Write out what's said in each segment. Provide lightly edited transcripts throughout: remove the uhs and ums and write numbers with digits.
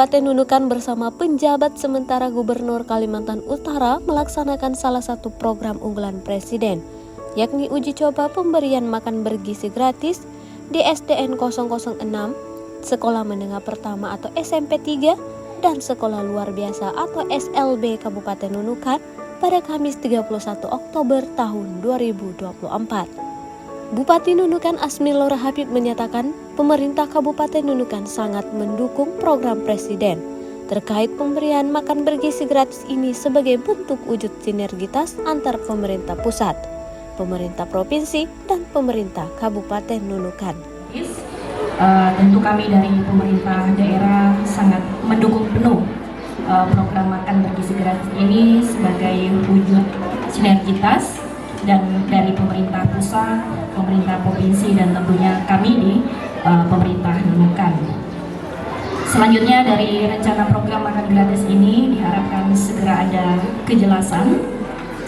Kabupaten Nunukan bersama penjabat sementara Gubernur Kalimantan Utara melaksanakan salah satu program unggulan Presiden, yakni uji coba pemberian makan bergizi gratis di SDN 006, Sekolah Menengah Pertama atau SMP 3, dan Sekolah Luar Biasa atau SLB Kabupaten Nunukan pada Kamis 31 Oktober tahun 2024. Bupati Nunukan Asmi Laura Habib menyatakan pemerintah Kabupaten Nunukan sangat mendukung program Presiden terkait pemberian makan bergizi gratis ini sebagai bentuk wujud sinergitas antar pemerintah pusat, pemerintah provinsi, dan pemerintah Kabupaten Nunukan. Tentu kami dari pemerintah daerah sangat mendukung penuh program makan bergizi gratis ini sebagai wujud sinergitas dan dari pemerintah pusat, pemerintah provinsi, dan tentunya kami di pemerintah Nunukan. Selanjutnya dari rencana program makan gratis ini diharapkan segera ada kejelasan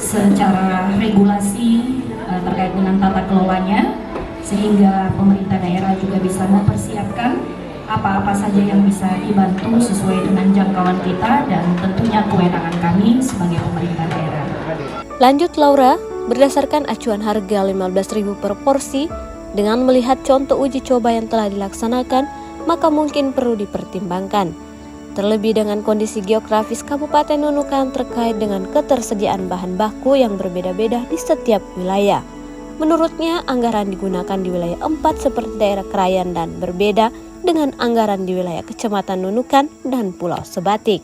secara regulasi terkait dengan tata kelolanya, sehingga pemerintah daerah juga bisa mempersiapkan apa-apa saja yang bisa dibantu sesuai dengan jangkauan kita dan tentunya kewenangan kami sebagai pemerintah daerah. Lanjut Laura, berdasarkan acuan harga 15.000 per porsi, dengan melihat contoh uji coba yang telah dilaksanakan, maka mungkin perlu dipertimbangkan. Terlebih dengan kondisi geografis Kabupaten Nunukan terkait dengan ketersediaan bahan baku yang berbeda-beda di setiap wilayah. Menurutnya, anggaran digunakan di wilayah 4 seperti daerah Krayan dan berbeda dengan anggaran di wilayah Kecamatan Nunukan dan Pulau Sebatik.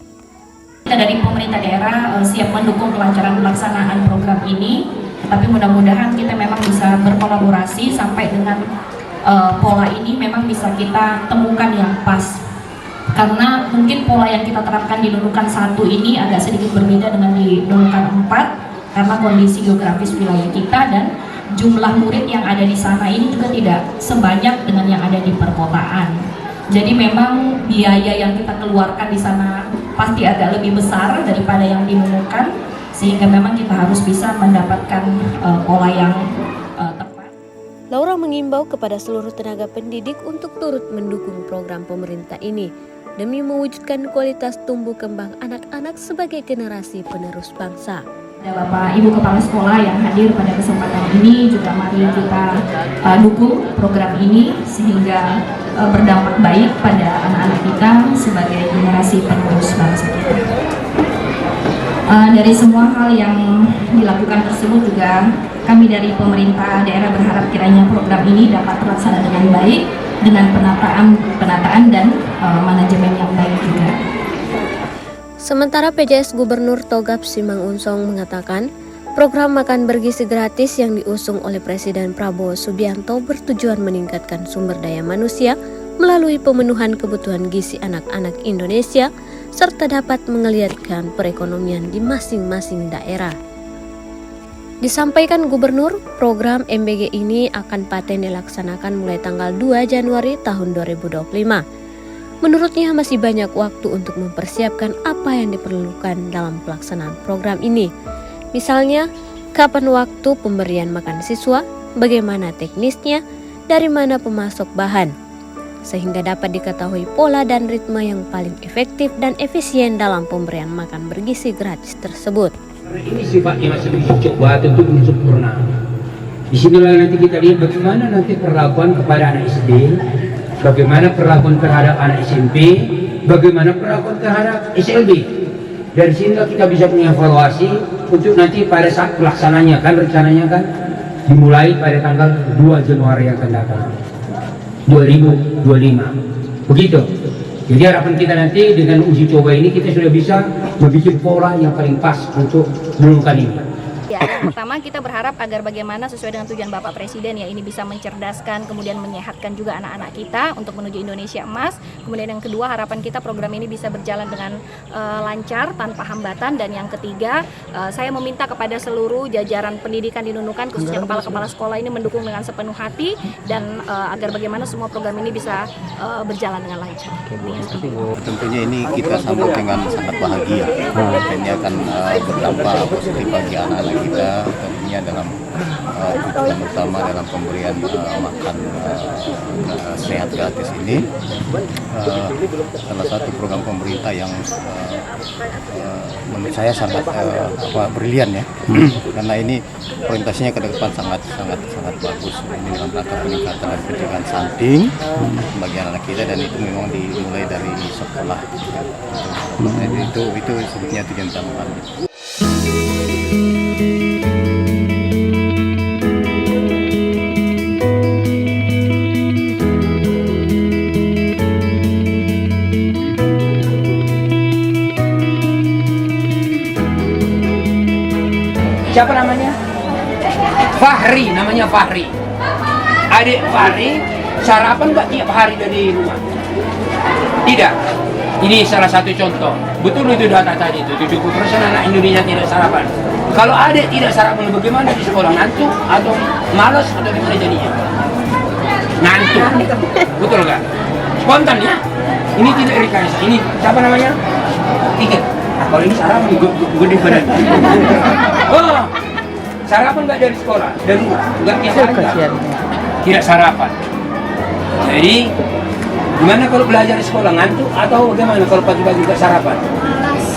Kita dari pemerintah daerah siap mendukung kelancaran pelaksanaan program ini, tapi mudah-mudahan kita memang bisa berkolaborasi sampai dengan pola ini memang bisa kita temukan yang pas. Karena mungkin pola yang kita terapkan di Nunukan 1 ini agak sedikit berbeda dengan di Nunukan 4 karena kondisi geografis wilayah kita dan jumlah murid yang ada di sana ini juga tidak sebanyak dengan yang ada di perkotaan. Jadi memang biaya yang kita keluarkan di sana pasti agak lebih besar daripada yang di Nunukan, sehingga memang kita harus bisa mendapatkan pola yang tepat. Laura mengimbau kepada seluruh tenaga pendidik untuk turut mendukung program pemerintah ini demi mewujudkan kualitas tumbuh kembang anak-anak sebagai generasi penerus bangsa. Bapak Ibu Kepala Sekolah yang hadir pada kesempatan ini juga mari kita dukung program ini sehingga berdampak baik pada anak-anak kita sebagai generasi penerus bangsa kita. Dari semua hal yang dilakukan tersebut juga kami dari pemerintah daerah berharap kiranya program ini dapat terlaksana dengan baik dengan penataan dan manajemen yang baik juga. Sementara PJS Gubernur Togab Simang Unsong mengatakan, program makan bergizi gratis yang diusung oleh Presiden Prabowo Subianto bertujuan meningkatkan sumber daya manusia melalui pemenuhan kebutuhan gizi anak-anak Indonesia serta dapat menggeliatkan perekonomian di masing-masing daerah. Disampaikan Gubernur, program MBG ini akan paten dilaksanakan mulai tanggal 2 Januari tahun 2025. Menurutnya masih banyak waktu untuk mempersiapkan apa yang diperlukan dalam pelaksanaan program ini. Misalnya, kapan waktu pemberian makan siswa, bagaimana teknisnya, dari mana pemasok bahan, sehingga dapat diketahui pola dan ritme yang paling efektif dan efisien dalam pemberian makan bergizi gratis tersebut. Ini sifatnya masih uji coba, tentu belum sempurna. Di sinilah nanti kita lihat bagaimana nanti perlakuan kepada anak SD, bagaimana perlakuan terhadap anak SMP, bagaimana perlakuan terhadap SLB. Dari sinilah kita bisa mengevaluasi untuk nanti pada saat pelaksananya kan rencananya kan dimulai pada tanggal 2 Januari yang akan datang 2025. Begitu. Jadi harapan kita nanti dengan uji coba ini kita sudah bisa membuat pola yang paling pas untuk Nunukan ini. Ya, yang pertama kita berharap agar bagaimana sesuai dengan tujuan Bapak Presiden ya ini bisa mencerdaskan kemudian menyehatkan juga anak-anak kita untuk menuju Indonesia Emas. Kemudian yang kedua harapan kita program ini bisa berjalan dengan lancar tanpa hambatan, dan yang ketiga saya meminta kepada seluruh jajaran pendidikan di Nunukan khususnya kepala-kepala sekolah ini mendukung dengan sepenuh hati dan agar bagaimana semua program ini bisa berjalan dengan lancar. Tentunya ini kita sambut dengan sangat bahagia. Ini akan berdampak positif bagi anak-anak kita tentunya dalam tujuan utama dalam pemberian makan sehat gratis ini, salah satu program pemerintah yang menurut saya sangat brilian ya, karena ini orientasinya ke depan sangat bagus. Ini dalam rangka peningkatan dan pencegahan stunting bagi anak kita, dan itu memang dimulai dari sekolah. Jadi itu sebetulnya tujuan utama kami. Siapa namanya? Fahri, namanya Fahri. Adik Fahri sarapan nggak tiap hari dari rumah? Tidak. Ini salah satu contoh. Betul itu data tadi itu 70% anak Indonesia tidak sarapan. Kalau adik tidak sarapan, bagaimana di sekolah? Ngantuk atau malas atau gimana jadinya? Ngantuk. Betul nggak? Spontan ya? Ini tidak rekayasa. Ini siapa namanya? Tiga. Kalau ini sarapan gede badan. Oh, sarapan nggak dari sekolah, dari rumah, nggak tiap hari, tidak sarapan. Jadi, gimana kalau belajar di sekolah, ngantuk atau bagaimana kalau pagi-pagi nggak sarapan?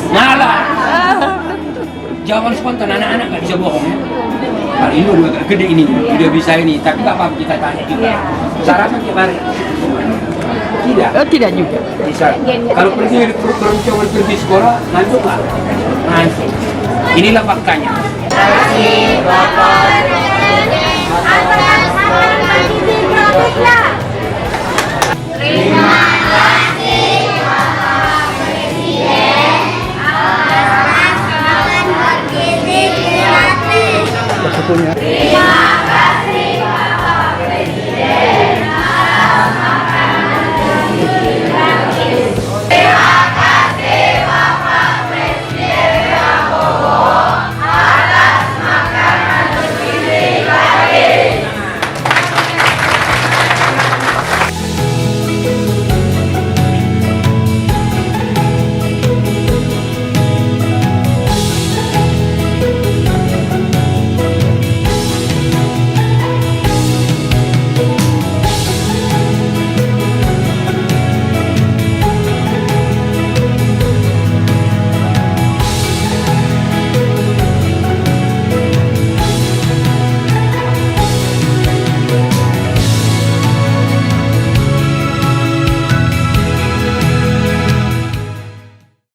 Malah. Jawaban spontan, anak-anak nggak bisa bohong ya. Kalau ini udah agak gede ini, udah bisa ini, tapi nggak apa-apa kita tanya juga. Sarapan tiap hari? Tidak. Oh, tidak juga. Bisa. Kalau pergi pergi sekolah, ngantuk nggak? Ngantuk. Inilah faktanya. Terima kasih.